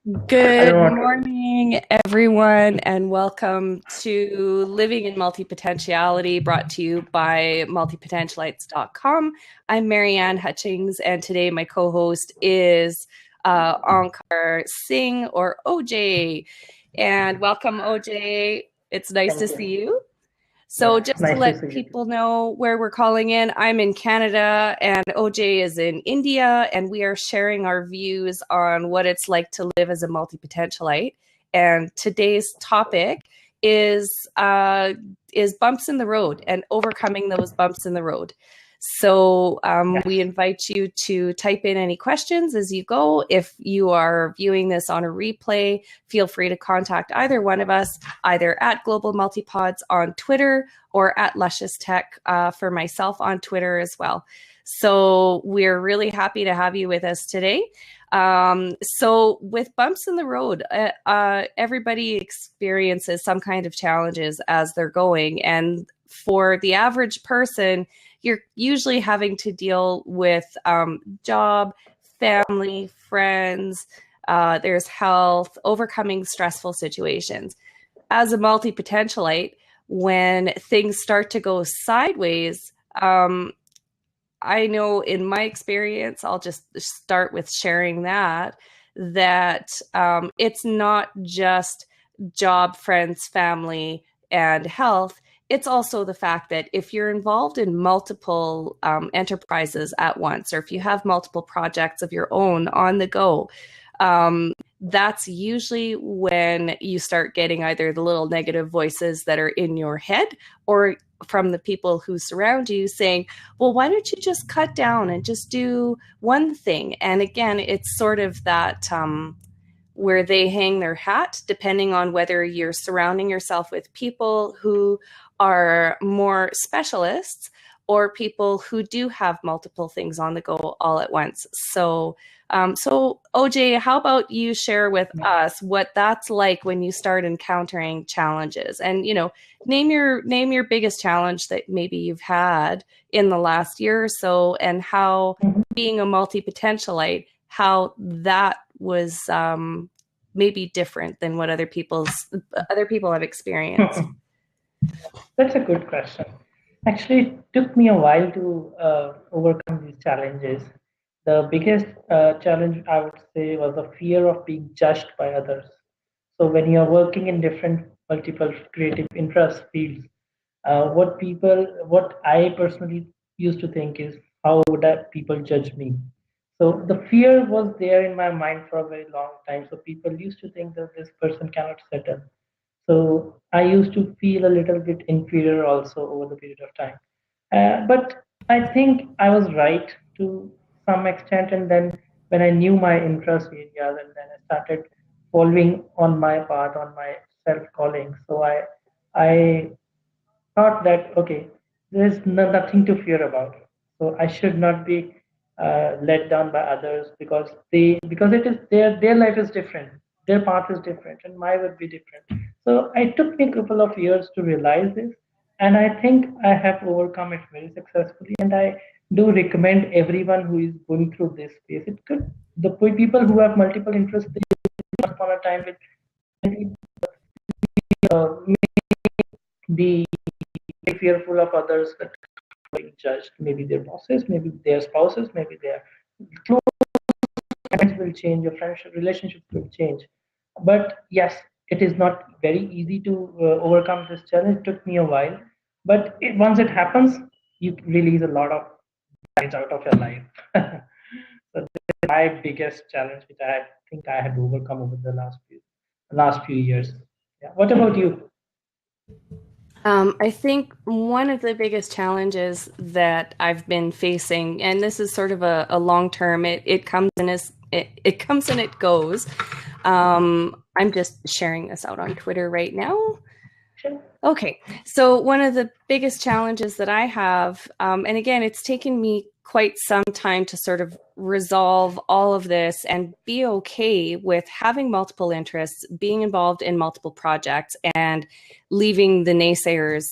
I Good don't want to. morning, everyone, and welcome to Living in Multipotentiality, brought to you by multipotentialites.com. I'm Marianne Hutchings, and today my co-host is Onkar Singh, or OJ. And welcome, OJ. It's nice to Thank see you. you. So, Yeah, just to nice to let see you too. people know where we're calling in, I'm in Canada and OJ is in India, and we are sharing our views on what it's like to live as a multi-potentialite. And today's topic is uh, is bumps in the road and overcoming those bumps in the road. So we Yes. invite you to type in any questions as you go. If you are viewing this on a replay, feel free to contact either one of us, either at Global Multipods on Twitter or at Luscious Tech for myself on Twitter as well. So we're really happy to have you with us today. So with bumps in the road, everybody experiences some kind of challenges as they're going. And for the average person, you're usually having to deal with job, family, friends, there's health, overcoming stressful situations. As a multi potentialite, when things start to go sideways, I know in my experience, I'll just start with sharing that it's not just job, friends, family, and health. It's also the fact that if you're involved in multiple enterprises at once, or if you have multiple projects of your own on the go, that's usually when you start getting either the little negative voices that are in your head or from the people who surround you saying, well, why don't you just cut down and just do one thing? And again, it's sort of that where they hang their hat, depending on whether you're surrounding yourself with people who are more specialists or people who do have multiple things on the go all at once. So OJ, how about you share with Yeah. us what that's like when you start encountering challenges, and name your biggest challenge that maybe you've had in the last year or so, and how Mhm. being a multi-potentialite, how that was maybe different than what other people have experienced. That's a good question. Actually, it took me a while to overcome these challenges. The biggest challenge I would say was the fear of being judged by others. So when you're working in different multiple creative interest fields, what I personally used to think is, how would people judge me? So the fear was there in my mind for a very long time. So people used to think that this person cannot settle. So I used to feel a little bit inferior also over the period of time. But I think I was right to some extent. And then when I knew my interest areas, and then I started following on my path, on my self calling. So I thought that okay, there's nothing to fear about. So I should not be let down by others, because it is their life is different, their path is different, and mine would be different. So it took me a couple of years to realize this, and I think I have overcome it very successfully. And I do recommend everyone who is going through this phase. It could the people who have multiple interests, they once upon a time with be fearful of others that being judged. Maybe their bosses, maybe their spouses, maybe their close friends will change, your friendship relationships will change. But yes, it is not very easy to overcome this challenge. It took me a while, but once it happens, you release a lot of baggage out of your life. So this is my biggest challenge, which I think I had to overcome over the last few years. Yeah. What about you? I think one of the biggest challenges that I've been facing, and this is sort of a long term, it comes in as it comes and it goes. I'm just sharing this out on Twitter right now. Sure. Okay, so one of the biggest challenges that I have, and again, it's taken me quite some time to sort of resolve all of this and be okay with having multiple interests, being involved in multiple projects, and leaving the naysayers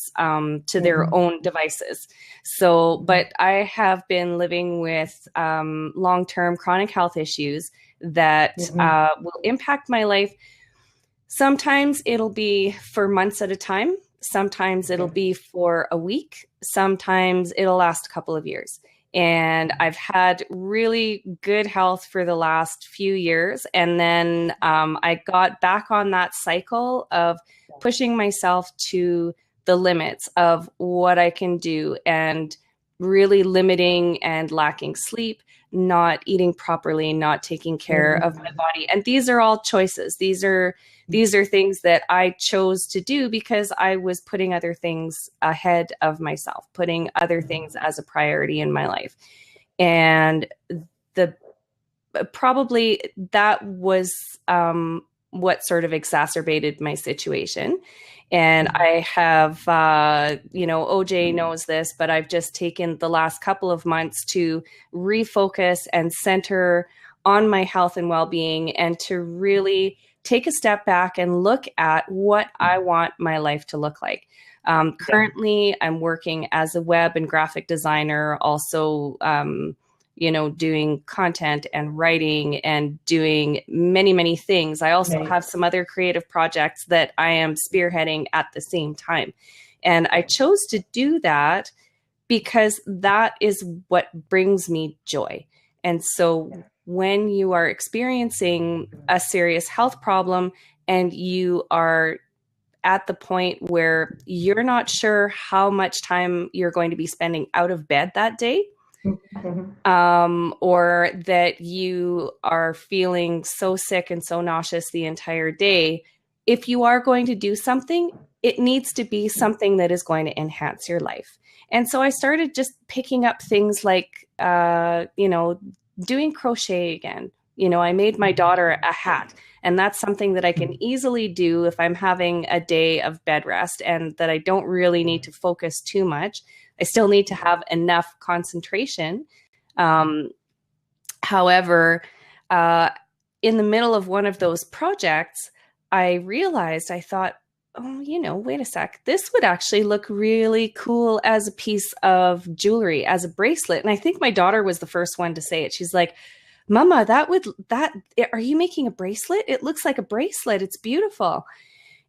to their Mhm. own devices. So, but I have been living with long term chronic health issues. that will impact my life. Sometimes it'll be for months at a time. Sometimes it'll be for a week. Sometimes it'll last a couple of years. And I've had really good health for the last few years. And then I got back on that cycle of pushing myself to the limits of what I can do and really limiting and lacking sleep, not eating properly, not taking care of my body. And these are all choices. These are things that I chose to do because I was putting other things ahead of myself, putting other things as a priority in my life. And probably that was what sort of exacerbated my situation. And I have, OJ knows this, but I've just taken the last couple of months to refocus and center on my health and well-being, and to really take a step back and look at what I want my life to look like. Currently, I'm working as a web and graphic designer, also doing content and writing and doing many, many things. I also have some other creative projects that I am spearheading at the same time. And I chose to do that because that is what brings me joy. And so when you are experiencing a serious health problem and you are at the point where you're not sure how much time you're going to be spending out of bed that day, or that you are feeling so sick and so nauseous the entire day, if you are going to do something, it needs to be something that is going to enhance your life. And so I started just picking up things like, doing crochet again. I made my daughter a hat, and that's something that I can easily do if I'm having a day of bed rest and that I don't really need to focus too much. I still need to have enough concentration. However, in the middle of one of those projects, I thought, wait a sec, this would actually look really cool as a piece of jewelry, as a bracelet. And I think my daughter was the first one to say it. She's like, Mama, are you making a bracelet? It looks like a bracelet. It's beautiful.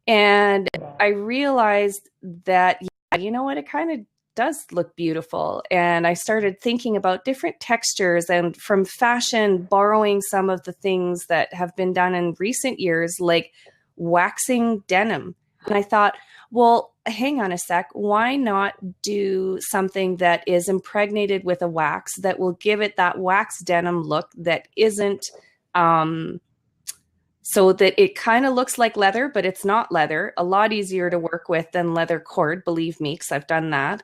And I realized that, you know what, it kind of does look beautiful. And I started thinking about different textures, and from fashion, borrowing some of the things that have been done in recent years, like waxing denim. And I thought, well, hang on a sec, why not do something that is impregnated with a wax that will give it that wax denim look that isn't, so that it kind of looks like leather, but it's not leather. A lot easier to work with than leather cord, believe me, because I've done that.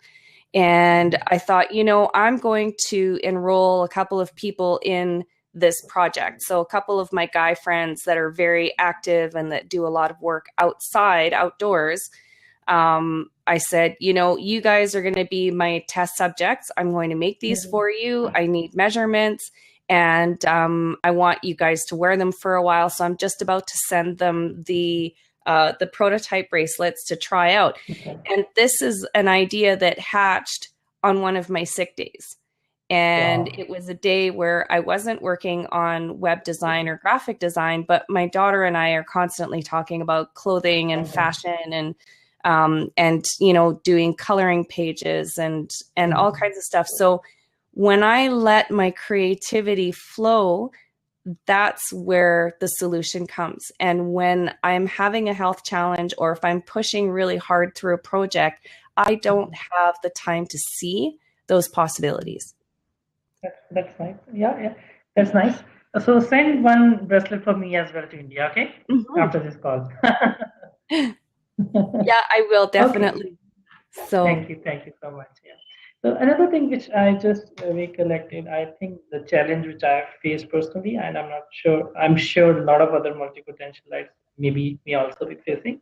And I thought, I'm going to enroll a couple of people in this project. So a couple of my guy friends that are very active and that do a lot of work outdoors. I said, you guys are going to be my test subjects. I'm going to make these for you. I need measurements, and I want you guys to wear them for a while. So I'm just about to send them the prototype bracelets to try out. And this is an idea that hatched on one of my sick days. And it was a day where I wasn't working on web design or graphic design, but my daughter and I are constantly talking about clothing and fashion and doing coloring pages and all kinds of stuff. So when I let my creativity flow, that's where the solution comes. And when I'm having a health challenge, or if I'm pushing really hard through a project, I don't have the time to see those possibilities. That's nice. Yeah, that's nice. So send one bracelet for me as well to India, okay? After this call. Yeah, I will definitely. Okay. So thank you so much. Yeah. So another thing which I just recollected, I think the challenge which I have faced personally, and I'm sure a lot of other multi-potentialites, maybe me also be facing,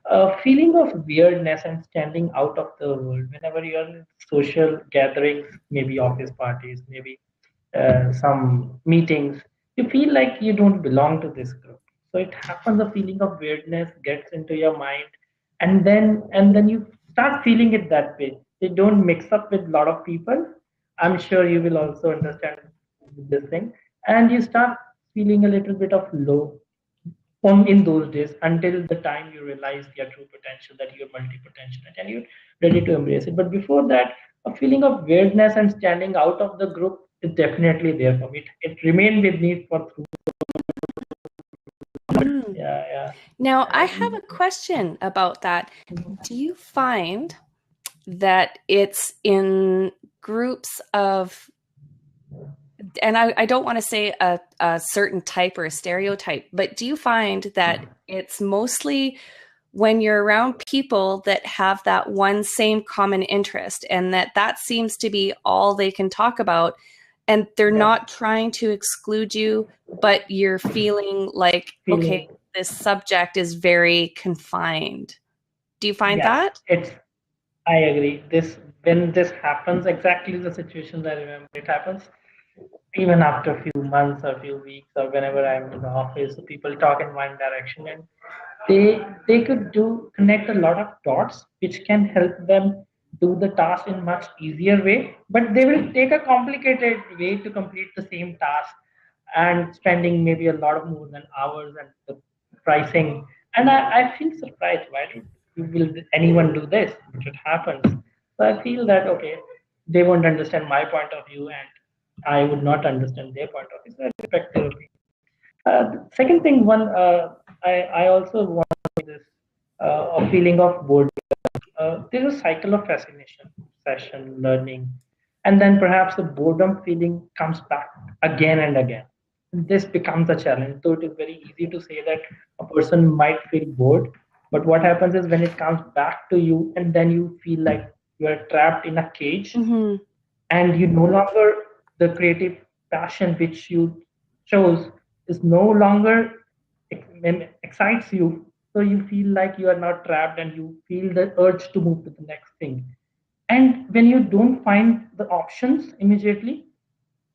a feeling of weirdness and standing out of the world whenever you're in social gatherings, maybe office parties, maybe some meetings. You feel like you don't belong to this group. So it happens, a feeling of weirdness gets into your mind, and then you start feeling it that way. They don't mix up with a lot of people. I'm sure you will also understand this thing. And you start feeling a little bit of low on in those days until the time you realize your true potential, that you're multi-potential and you're ready to embrace it. But before that, a feeling of weirdness and standing out of the group is definitely there for me. It remained with me for through. Mm. Yeah, yeah. Now, I have a question about that. Do you find that it's in groups of, and I don't want to say a certain type or a stereotype, but do you find that it's mostly when you're around people that have that one same common interest and that seems to be all they can talk about, and they're Yes. not trying to exclude you, but you're feeling like, okay, Feeling. this subject is very confined? Do you find Yes, that? it's. I agree. This when this happens, exactly the situation I remember. It happens even after a few months or a few weeks or whenever I'm in the office. So people talk in one direction, and they could do connect a lot of dots, which can help them do the task in much easier way. But they will take a complicated way to complete the same task and spending maybe a lot of more than hours and the pricing. And I feel surprised. Why will anyone do this? But it happens. So I feel that okay, they won't understand my point of view, and I would not understand their point of view. So I respect their opinion. Second thing, I also want this a feeling of boredom. There's a cycle of fascination, session, learning, and then perhaps the boredom feeling comes back again and again. This becomes a challenge. So it is very easy to say that a person might feel bored, but what happens is when it comes back to you, and then you feel like you are trapped in a cage, Mm-hmm. and you no longer the creative passion which you chose is no longer excites you, so you feel like you are not trapped and you feel the urge to move to the next thing. And when you don't find the options immediately,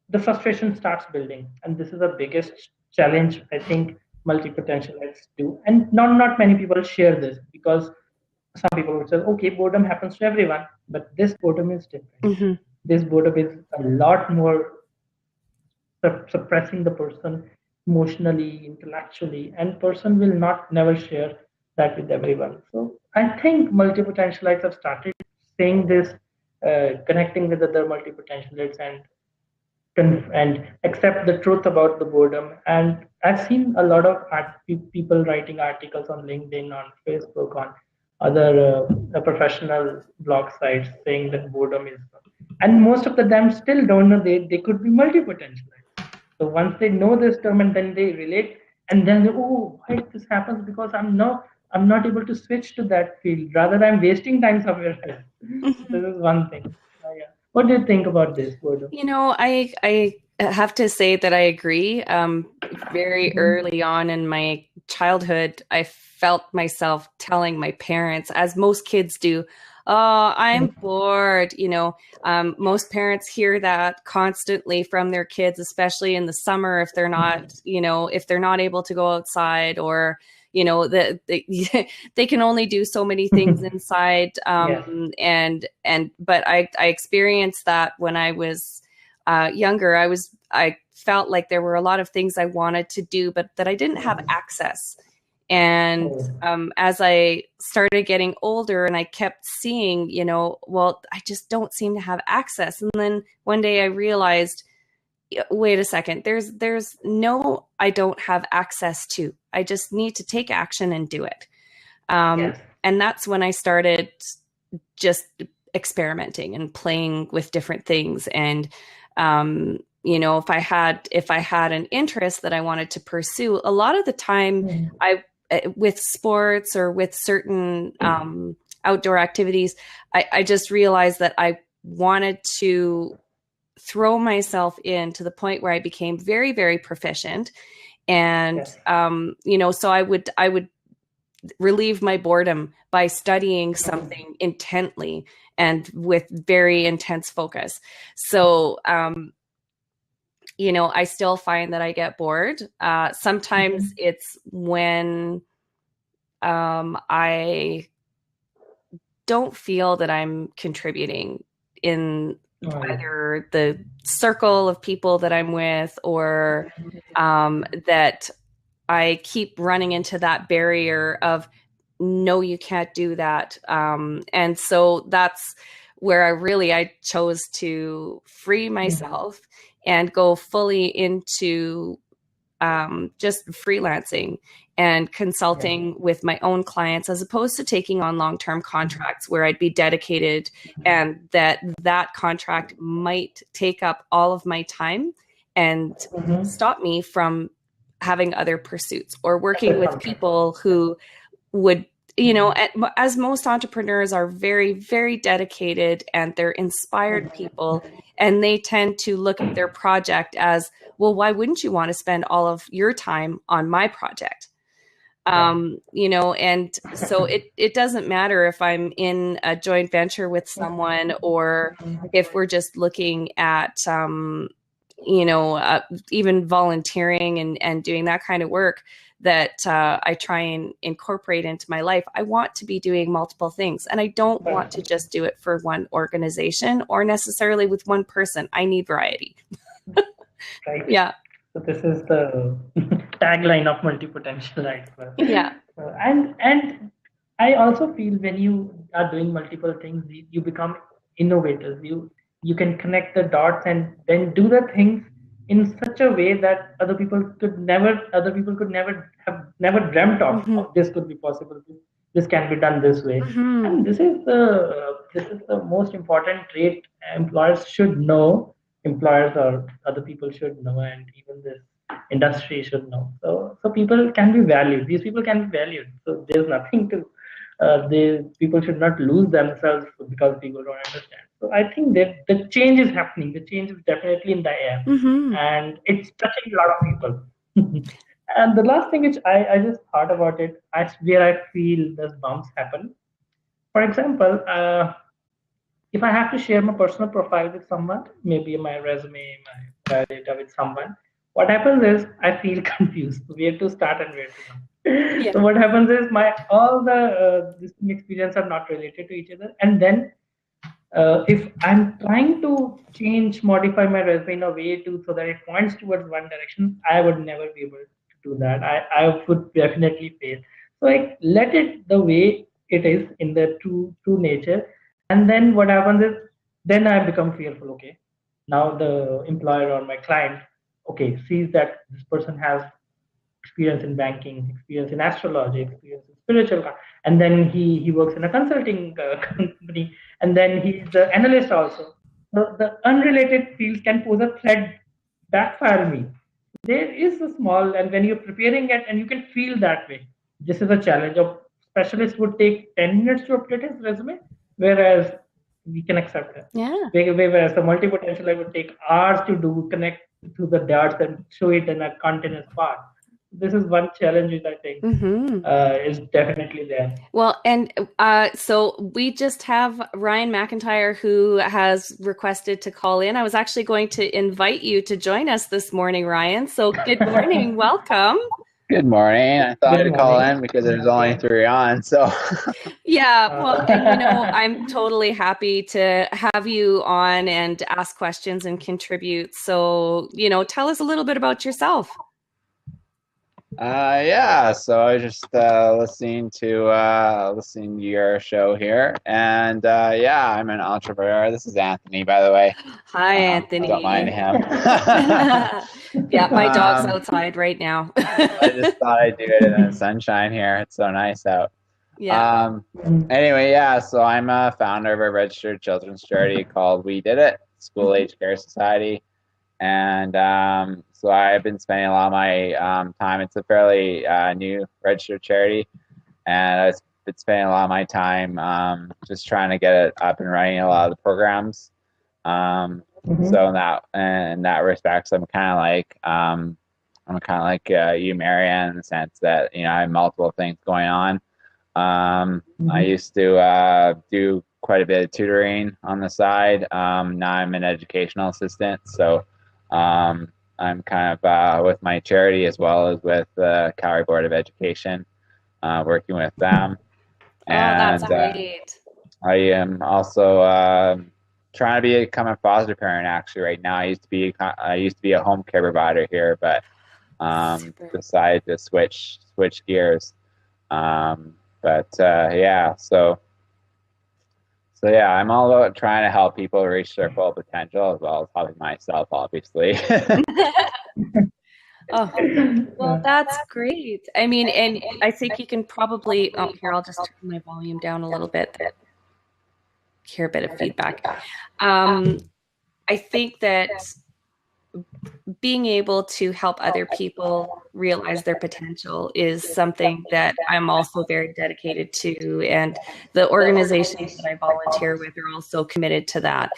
the frustration starts building, and this is the biggest challenge I think multi-potentialites do. And not many people share this, because some people would say, okay, boredom happens to everyone, but this boredom is different. Mm-hmm. This boredom is a lot more suppressing the person emotionally, intellectually, and person will not never share that with everyone. So I think multi-potentialites have started saying this, connecting with other multi-potentialites, and and accept the truth about the boredom. And I've seen a lot of people writing articles on LinkedIn, on Facebook, on other professional blog sites saying that boredom is, and most of the them still don't know they could be multi-potential. So once they know this term and then they relate, and then they, oh, why this happens, because I'm not able to switch to that field. Rather, I'm wasting time somewhere else. Mm-hmm. This is one thing. Yeah. What do you think about this, boredom? You know, I have to say that I agree. Very Mhm. early on in my childhood, I felt myself telling my parents, as most kids do, "Oh, I'm bored." You know, most parents hear that constantly from their kids, especially in the summer if they're not, you know, if they're not able to go outside, or you know that they can only do so many things inside. Yes. And but I experienced that when I was younger. I felt like there were a lot of things I wanted to do, but that I didn't have access. And Oh, as I started getting older and I kept seeing, you know, well, I just don't seem to have access. And then one day I realized, wait a second, there's no I don't have access to. I just need to take action and do it. yes. And that's when I started just experimenting and playing with different things. And you know, if I had an interest that I wanted to pursue, a lot of the time Mm. I with sports or with certain outdoor activities, I just realized that I wanted to throw myself in to the point where I became very, very proficient. And Yes. you know, so I would relieve my boredom by studying something intently and with very intense focus. So you know, I still find that I get bored. Sometimes Mhm. it's when I don't feel that I'm contributing in Right. either the circle of people that I'm with or that I keep running into that barrier of, no, you can't do that. And so that's where I chose to free myself and go fully into just freelancing and consulting with my own clients, as opposed to taking on long-term contracts where I'd be dedicated and that contract might take up all of my time and stop me from having other pursuits or working with people who would, as most entrepreneurs are very, very dedicated and they're inspired people, and they tend to look at their project as, well, why wouldn't you want to spend all of your time on my project? And so it doesn't matter if I'm in a joint venture with someone or if we're just looking at, even volunteering and doing that kind of work that I try and incorporate into my life. I want to be doing multiple things, and I don't want to just do it for one organization or necessarily with one person. I need variety. Right. Yeah. So this is the tagline of multipotentialite. Yeah. And I also feel when you are doing multiple things, you become innovators. You can connect the dots and then do the things in such a way that other people could never dreamt of this could be possible. This can be done this way. And this is the most important trait employers should know, employers or other people should know, and even this industry should know. So people can be valued. These people can be valued. So there's nothing to. The people should not lose themselves because people don't understand. So I think that the change is happening. The change is definitely in the air, and it's touching a lot of people. And the last thing which I just thought about it, where I feel those bumps happen. For example, if I have to share my personal profile with someone, maybe my resume, my biodata with someone, what happens is I feel confused where to start and where to not. Yeah. So what happens is my all the this experience are not related to each other, and then if I'm trying to modify my resume in a way to so that it points towards one direction, I would never be able to do that. I would definitely fail. So I let it the way it is in the true nature, and then what happens is then I become fearful. Okay, now the employer or my client, okay, sees that this person has experience in banking, experience in astrology, experience in spiritual, and then he works in a consulting company, and then he's the analyst also. So the unrelated fields can pose a threat, backfire me. There is a small, and when you're preparing it, and you can feel that way. This is a challenge. A specialist would take 10 minutes to update his resume, whereas we can accept it. Yeah. Whereas the multi-potential, I would take hours to do, connect to the dots and show it in a continuous path. This is one challenge which I think is definitely there. Well, and so we just have Ryan Mcintyre who has requested to call in. I was actually going to invite you to join us this morning, Ryan. So good morning. Welcome. Good morning. I thought I'd call in because there's only 3 on. So yeah, well, and I'm totally happy to have you on and ask questions and contribute. So, tell us a little bit about yourself. Yeah, so I was just listening to your show here, and yeah, I'm an entrepreneur. This is Anthony, by the way. Hi, Anthony. Don't mind him. Yeah, my dog's outside right now. I just thought I'd do it in the sunshine here. It's so nice out. Yeah. Anyway, yeah, so I'm a founder of a registered children's charity called We Did It, School Age Care Society. And so I've been spending a lot of my time. It's a fairly new registered charity, and I've been spending a lot of my time just trying to get it up and running. A lot of the programs. So in that respect, I'm kind of like you, Marianne, in the sense that I have multiple things going on. I used to do quite a bit of tutoring on the side. Now I'm an educational assistant, so. I'm kind of with my charity as well as with the Calgary Board of Education, working with them. And that's great. I am also trying to become a foster parent actually right now. I used to be a home care provider here, but decided to switch gears. Yeah, so yeah, I'm all about trying to help people reach their full potential as well as helping myself, obviously. Oh, well, that's great. I mean, and I think you can probably, oh, here, I'll just turn my volume down a little bit. Hear a bit of feedback. I think that being able to help other people realize their potential is something that I'm also very dedicated to. And the organizations that I volunteer with are also committed to that.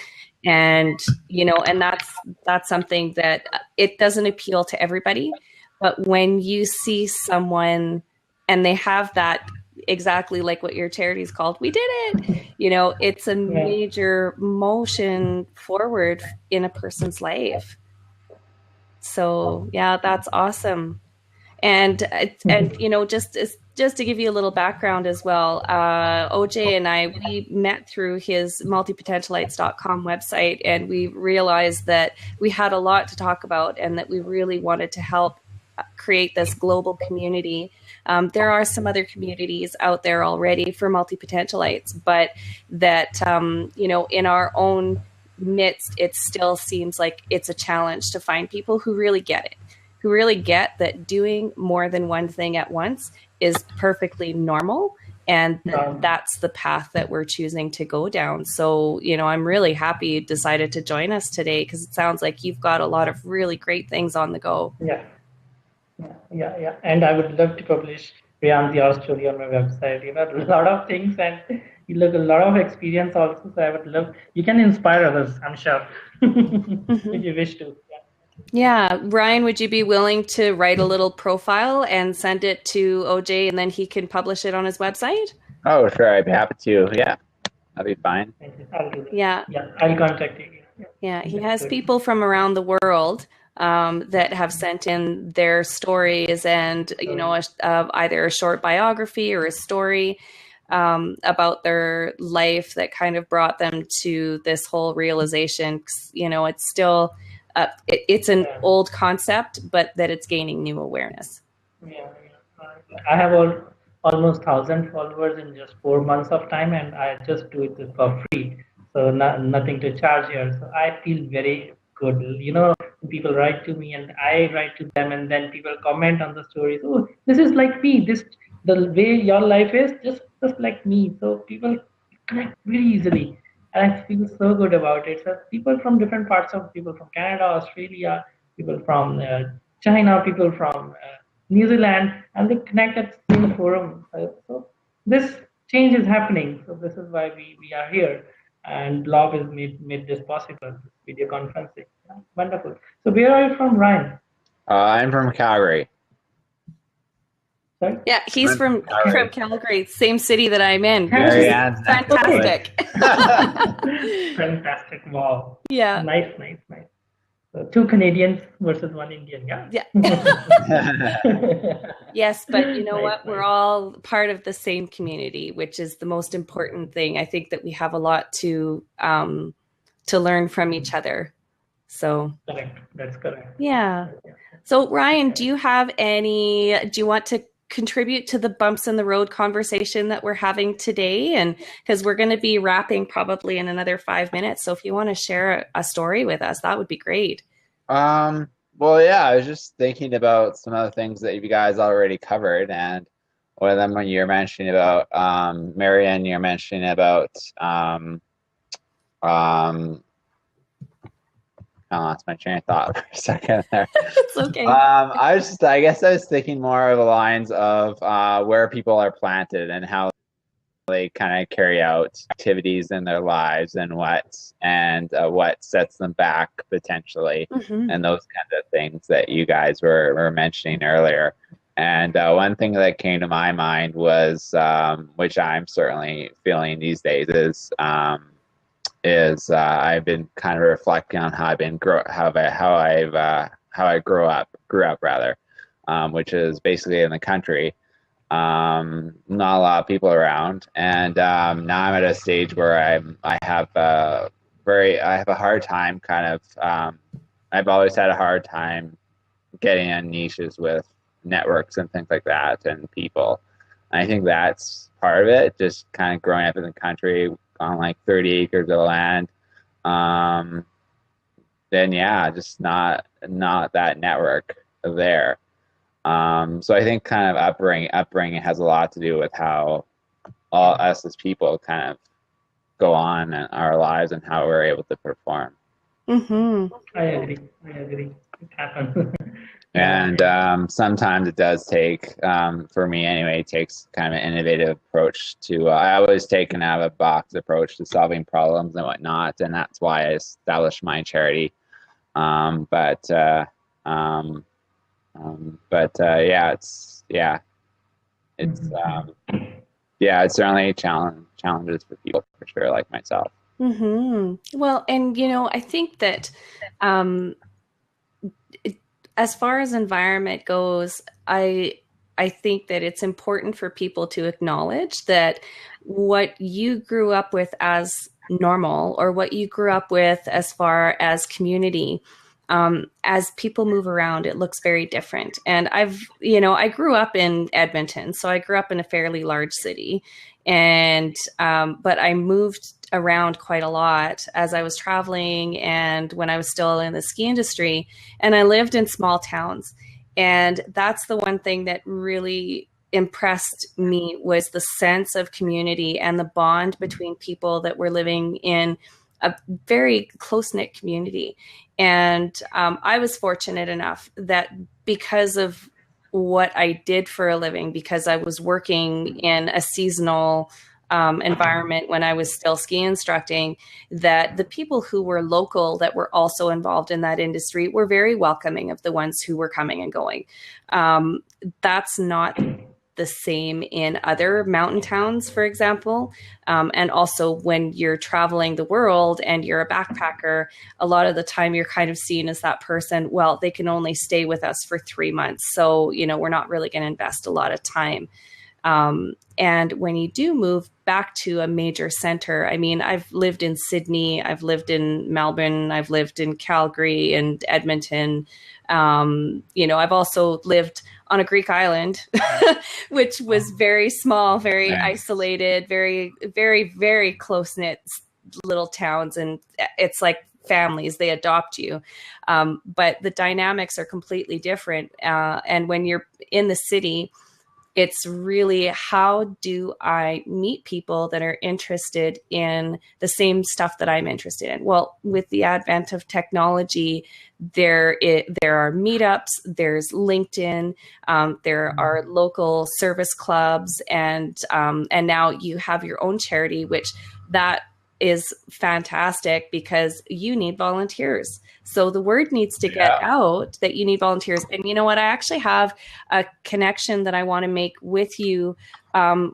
And, you know, and that's something that it doesn't appeal to everybody. But when you see someone and they have that, exactly like what your charity is called, we did it, you know, it's a major motion forward in a person's life. So yeah, that's awesome. And you know, just to give you a little background as well, OJ and I, we met through his multipotentialites.com website, and we realized that we had a lot to talk about and that we really wanted to help create this global community. There are some other communities out there already for multipotentialites, but that, you know, in our own midst, it still seems like it's a challenge to find people who really get it, who really get that doing more than one thing at once is perfectly normal. And that's the path that we're choosing to go down. So, you know, I'm really happy you decided to join us today, because it sounds like you've got a lot of really great things on the go. Yeah. And I would love to publish your story on my website. You know, a lot of things, and you look a lot of experience also. So I would love, you can inspire others, I'm sure, if you wish to. Yeah. Ryan, would you be willing to write a little profile and send it to OJ, and then he can publish it on his website? Oh, sure. I'd be happy to. Yeah, that'd be fine. I'll do that. Yeah. I'll contact you. Yeah. He has people from around the world that have sent in their stories and, you know, either a short biography or a story about their life that kind of brought them to this whole realization. You know, it's still, it's an old concept, but that it's gaining new awareness. Yeah. I have almost 1,000 followers in just 4 months of time, and I just do it for free. So nothing to charge here. So I feel very good. You know, people write to me and I write to them, and then people comment on the stories. Oh, this is like me. The way your life is just like me. So people connect very easily, and I feel so good about it. So people from different parts of, people from Canada, Australia, people from China, people from New Zealand, and they connect at the same forum. So this change is happening. So this is why we are here. And blog has made this possible, video conferencing. Yeah, wonderful. So where are you from, Ryan? I'm from Calgary. Sorry? Yeah, he's from Calgary, same city that I'm in. Fantastic. Fantastic. Fantastic. Wow. Yeah. Nice. So 2 Canadians versus 1 Indian. Yeah. Yes, but you know what? We're all part of the same community, which is the most important thing. I think that we have a lot to learn from each other. So correct. That's correct. Yeah. So Ryan, do you want to contribute to the bumps in the road conversation that we're having today? And because we're going to be wrapping probably in another 5 minutes. So if you want to share a story with us, that would be great. Well, yeah, I was just thinking about some of the things that you guys already covered, and one of them when you're mentioning about Marianne, you're mentioning about I lost my train of thought for a second there. It's okay. I guess I was thinking more of the lines of where people are planted and how they kind of carry out activities in their lives and what sets them back potentially, and those kinds of things that you guys were mentioning earlier. And one thing that came to my mind was, which I'm certainly feeling these days, is I've been kind of reflecting on how I grew up, which is basically in the country. Not a lot of people around, and now I'm at a stage where I have I have a hard time I've always had a hard time getting in niches with networks and things like that and people. And I think that's part of it, just kind of growing up in the country on like 30 acres of land. Then yeah, just not that network there. So I think kind of upbringing has a lot to do with how all us as people kind of go on in our lives and how we're able to perform. Mm-hmm. I agree. It happens. And sometimes it does take, for me anyway, it takes kind of an innovative approach to, I always take an out of the box approach to solving problems and whatnot. And that's why I established my charity. It's certainly challenges for people for sure, like myself. Mm-hmm. Well, and I think that as far as environment goes, I think that it's important for people to acknowledge that what you grew up with as normal, or what you grew up with as far as community, as people move around, it looks very different. And I grew up in Edmonton, so I grew up in a fairly large city, and but I moved around quite a lot as I was traveling and when I was still in the ski industry, and I lived in small towns. And that's the one thing that really impressed me, was the sense of community and the bond between people that were living in a very close-knit community. And I was fortunate enough that because of what I did for a living, because I was working in a seasonal environment when I was still ski instructing, that the people who were local that were also involved in that industry were very welcoming of the ones who were coming and going. That's not the same in other mountain towns, for example. And also when you're traveling the world and you're a backpacker, a lot of the time you're kind of seen as that person, well, they can only stay with us for 3 months. So, we're not really going to invest a lot of time. And when you do move back to a major center, I mean, I've lived in Sydney, I've lived in Melbourne, I've lived in Calgary and Edmonton. I've also lived on a Greek island, which was very small, very isolated, very, very, very close-knit little towns. And it's like families, they adopt you. But the dynamics are completely different. And when you're in the city, it's really, how do I meet people that are interested in the same stuff that I'm interested in? Well, with the advent of technology, there are meetups, there's LinkedIn, there are local service clubs, and now you have your own charity, which that is fantastic because you need volunteers. So the word needs to get out that you need volunteers. And you know what? I actually have a connection that I want to make with you,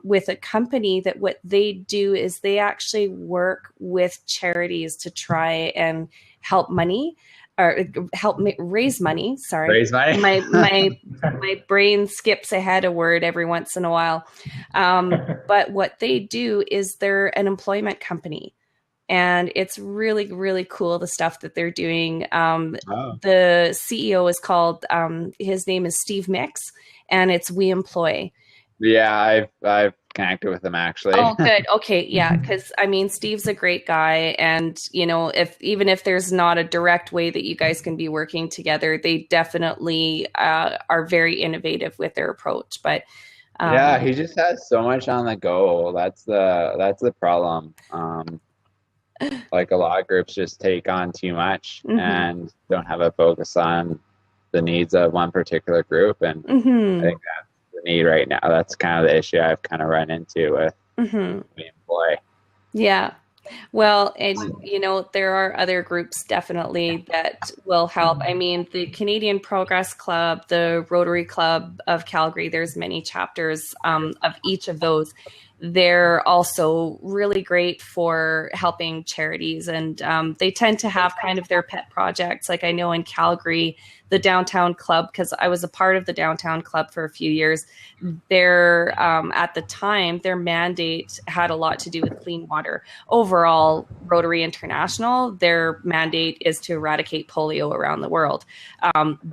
with a company that what they do is they actually work with charities to try and help raise money. Sorry. Raise money. My brain skips ahead a word every once in a while. But what they do is they're an employment company. And it's really, really cool, the stuff that they're doing. The CEO is called, his name is Steve Mix, and it's We Employ. Yeah, I've connected with him actually. Oh, good. Okay, yeah, because I mean, Steve's a great guy, and if there's not a direct way that you guys can be working together, they definitely are very innovative with their approach. But yeah, he just has so much on the go. That's the problem. Like a lot of groups just take on too much and don't have a focus on the needs of one particular group, and I think that's the need right now. That's kind of the issue I've kind of run into with We Employ. Yeah. Well, and there are other groups definitely that will help. I mean, the Canadian Progress Club, the Rotary Club of Calgary, there's many chapters of each of those they're also really great for helping charities, and they tend to have kind of their pet projects. Like I know in Calgary, the Downtown Club, because I was a part of the Downtown Club for a few years, at the time, their mandate had a lot to do with clean water. Overall, Rotary International, their mandate is to eradicate polio around the world.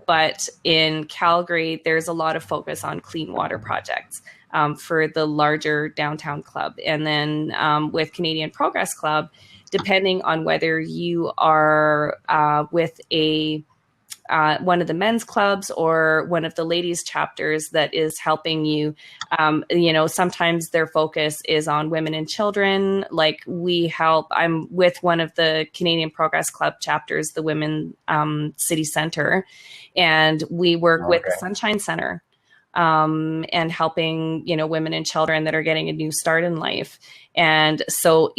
But in Calgary, there's a lot of focus on clean water projects for the larger Downtown Club. And then with Canadian Progress Club, depending on whether you are with one of the men's clubs or one of the ladies chapters that is helping you, sometimes their focus is on women and children. Like I'm with one of the Canadian Progress Club chapters, the Women City Center, and we work with the Sunshine Center and helping, women and children that are getting a new start in life. And so,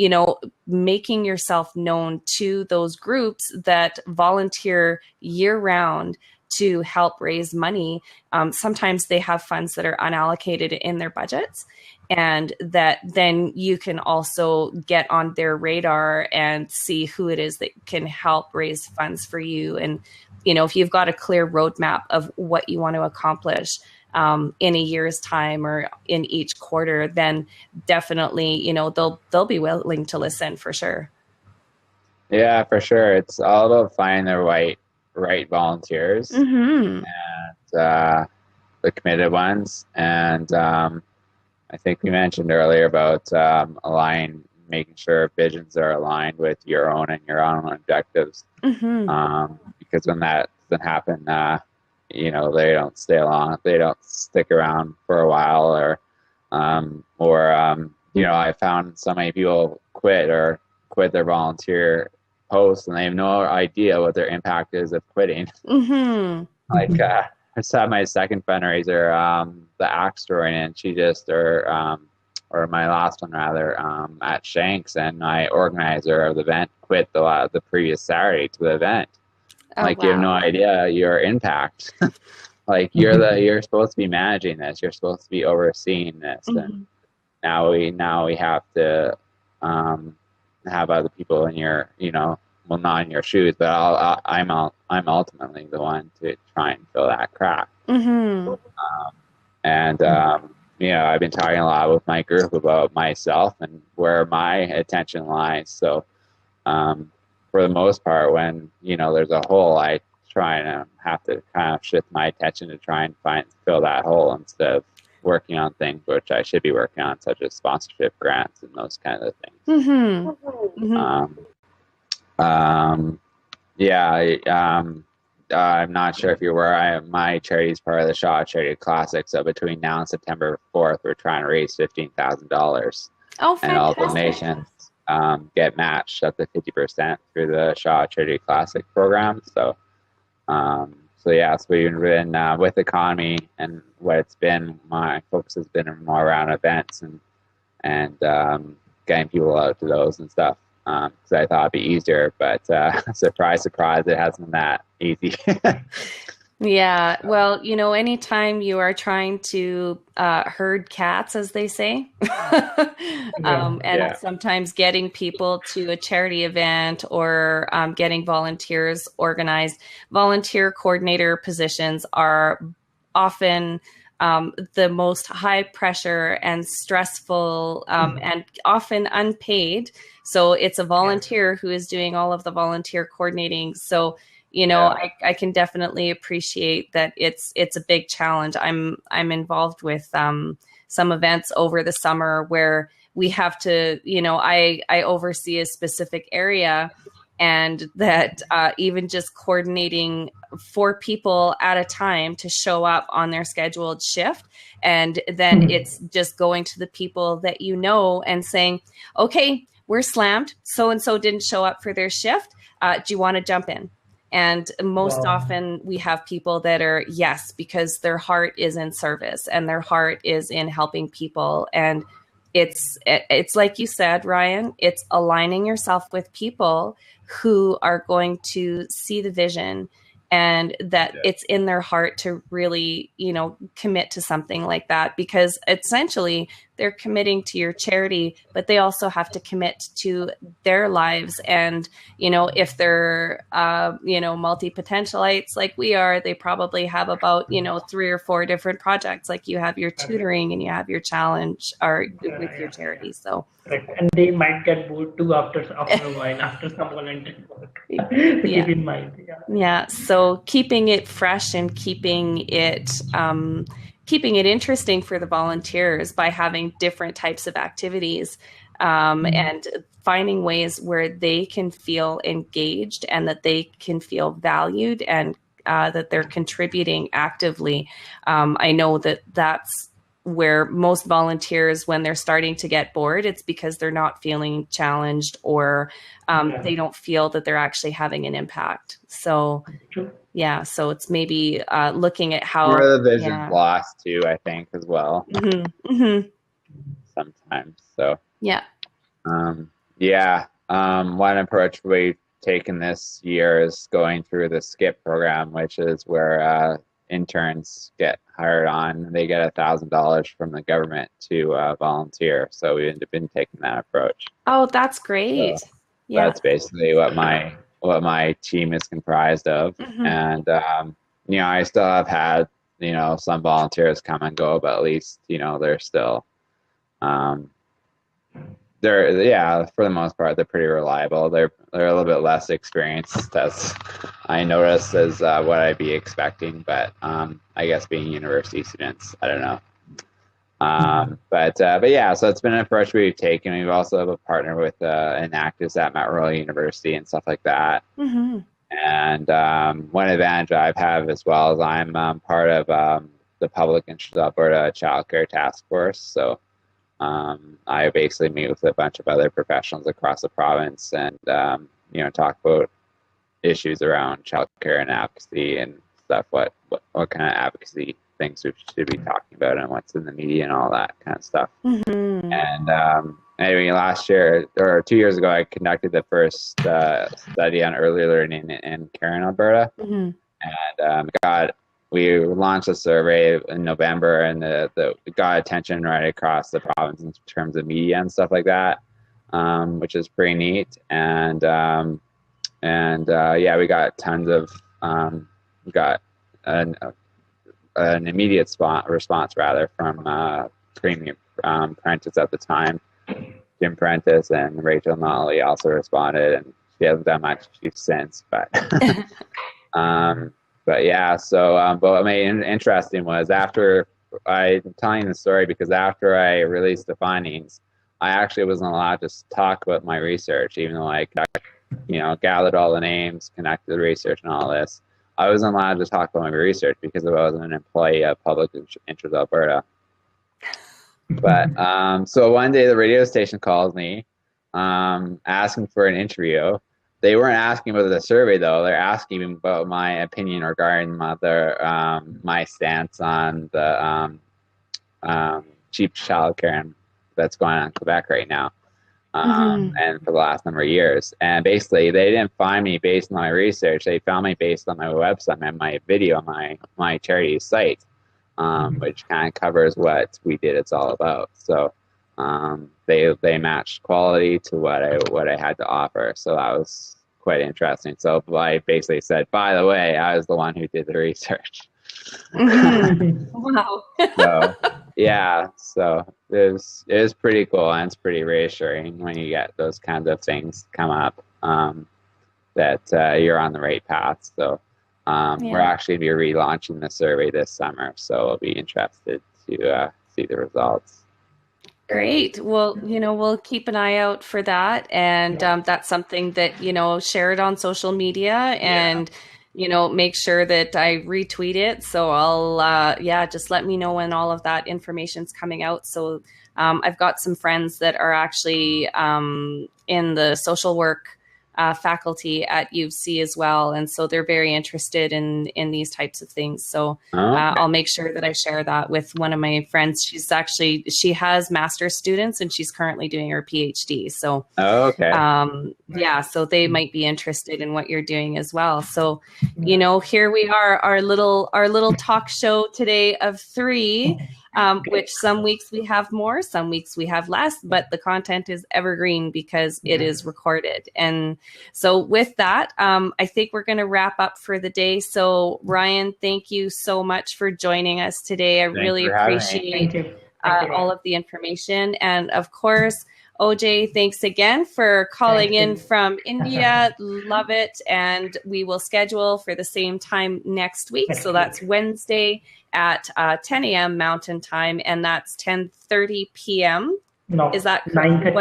making yourself known to those groups that volunteer year round to help raise money. Sometimes they have funds that are unallocated in their budgets, and that then you can also get on their radar and see who it is that can help raise funds for you. And, if you've got a clear roadmap of what you want to accomplish in a year's time or in each quarter, then definitely, they'll be willing to listen for sure. Yeah, for sure. It's all about finding the right volunteers and the committed ones. And I think we mentioned earlier about making sure visions are aligned with your own and your own objectives. Because when that doesn't happen, they don't stay along. They don't stick around for a while, I found so many people quit their volunteer posts, and they have no idea what their impact is of quitting. I just had my second fundraiser, the Axe Story, and she or my last one rather, at Shanks, and my organizer of the event quit the previous Saturday to the event. Oh, you have no idea your impact. You're supposed to be managing this. You're supposed to be overseeing this, and now we have to have other people in your, not in your shoes, but I'm ultimately the one to try and fill that crack. I've been talking a lot with my group about myself and where my attention lies. So, for the most part, when, there's a hole, I try and have to kind of shift my attention to try and fill that hole instead of working on things which I should be working on, such as sponsorship grants and those kind of things. I'm not sure if you're aware, my charity is part of the Shaw Charity Classic. So between now and September 4th, we're trying to raise $15,000. Oh, fantastic. And all donations get matched up to 50% through the Shaw Charity Classic program. So we've been with economy and what it's been. My focus has been more around events and getting people out to those and stuff. Because I thought it'd be easier, but surprise, it hasn't been that easy. Yeah, well, anytime you are trying to herd cats, as they say, sometimes getting people to a charity event or getting volunteers organized, volunteer coordinator positions are often the most high pressure and stressful and often unpaid. So it's a volunteer who is doing all of the volunteer coordinating. So, I can definitely appreciate that it's a big challenge. I'm involved with some events over the summer where we have to, I oversee a specific area, and that even just coordinating 4 people at a time to show up on their scheduled shift. And then it's just going to the people that and saying, okay, we're slammed. So-and-so didn't show up for their shift. Do you want to jump in? And most often we have people that are, yes, because their heart is in service and their heart is in helping people. And it's like you said, Ryan, it's aligning yourself with people who are going to see the vision and that it's in their heart to really, commit to something like that. Because essentially they're committing to your charity, but they also have to commit to their lives. And, if they're, multi-potentialites like we are, they probably have about, 3 or 4 different projects. Like you have your tutoring and you have your challenge or with your charity. So, correct. And they might get bored too after a while, after some volunteer work. So keep in mind. Yeah. So keeping it fresh and keeping it interesting for the volunteers by having different types of activities, and finding ways where they can feel engaged and that they can feel valued and that they're contributing actively. I know that that's where most volunteers, when they're starting to get bored, it's because they're not feeling challenged or they don't feel that they're actually having an impact. So, yeah, so it's maybe looking at how... Or the vision's lost too, I think, as well. Sometimes. So, one approach we've taken this year is going through the SKIP program, which is where interns get hired on. They get $1,000 from the government to volunteer. So we've been taking that approach. Oh, that's great. So that's basically what my team is comprised of. And I still have had some volunteers come and go, but at least they're still for the most part they're pretty reliable. They're a little bit less experienced, as I noticed, as what I'd be expecting, but I guess being university students, I don't know. But so it's been an approach we've taken. We've also have a partner with an activist at Mount Royal University and stuff like that. And one advantage I have as well is I'm part of the Public Interest Alberta Childcare Task Force. So I basically meet with a bunch of other professionals across the province and talk about issues around childcare and advocacy and stuff. What kind of advocacy things we should be talking about and what's in the media and all that kind of stuff. And anyway, last year or 2 years ago, I conducted the first study on early learning in Cairn, Alberta. And we launched a survey in November, and it got attention right across the province in terms of media and stuff like that, which is pretty neat. And we got tons of we got an immediate response rather from Premium Prentice at the time. Jim Prentice and Rachel Nolly also responded, and she hasn't done much since, but but what made it interesting was after I'm telling the story because after I released the findings, I actually wasn't allowed to talk about my research, even though I gathered all the names, connected the research and all this. I wasn't allowed to talk about my research because I wasn't an employee of Public Interest Alberta. But so one day the radio station calls me asking for an interview. They weren't asking about the survey though. They're asking about my opinion regarding my stance on the cheap childcare that's going on in Quebec right now, and for the last number of years. And basically, they didn't find me based on my research. They found me based on my website and my video on my charity site, which kind of covers what we did. It's all about. So they matched quality to what I had to offer. So that was quite interesting. So I basically said, by the way, I was the one who did the research. Wow. So yeah, so it was pretty cool, and it's pretty reassuring when you get those kinds of things come up, that you're on the right path. So we're actually going to be relaunching the survey this summer, so I'll be interested to see the results. Great. Well, we'll keep an eye out for that. And that's something that, share it on social media and, make sure that I retweet it. So I'll, just let me know when all of that information's coming out. So I've got some friends that are actually in the social work faculty at U of C as well. And so they're very interested in these types of things. So I'll make sure that I share that with one of my friends. She has master's students and she's currently doing her PhD. So, so they might be interested in what you're doing as well. So, here we are, our little talk show today of 3. which some weeks we have more, some weeks we have less, but the content is evergreen because it is recorded. And so with that, I think we're going to wrap up for the day. So Ryan, thank you so much for joining us today. I really appreciate all of the information. And of course, OJ, thanks again for calling in from India. Love it. And we will schedule for the same time next week. So that's Wednesday at 10 a.m. Mountain Time, and that's 10:30 p.m. No, is that correct?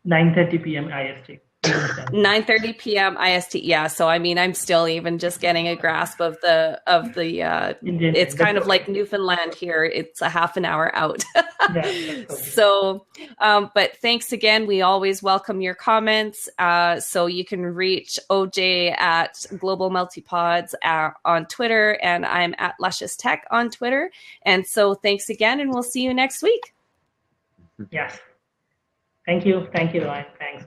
9:30 p.m. IST. 9:30 p.m. IST. Yeah. So I mean, I'm still even just getting a grasp of the Indian. It's kind of like Newfoundland here. It's a half an hour out. So, but thanks again. We always welcome your comments. So you can reach OJ at Global Multipods on Twitter, and I'm at Luscious Tech on Twitter. And so thanks again, and we'll see you next week. Yes. Thank you. Thank you, Ryan. Thanks.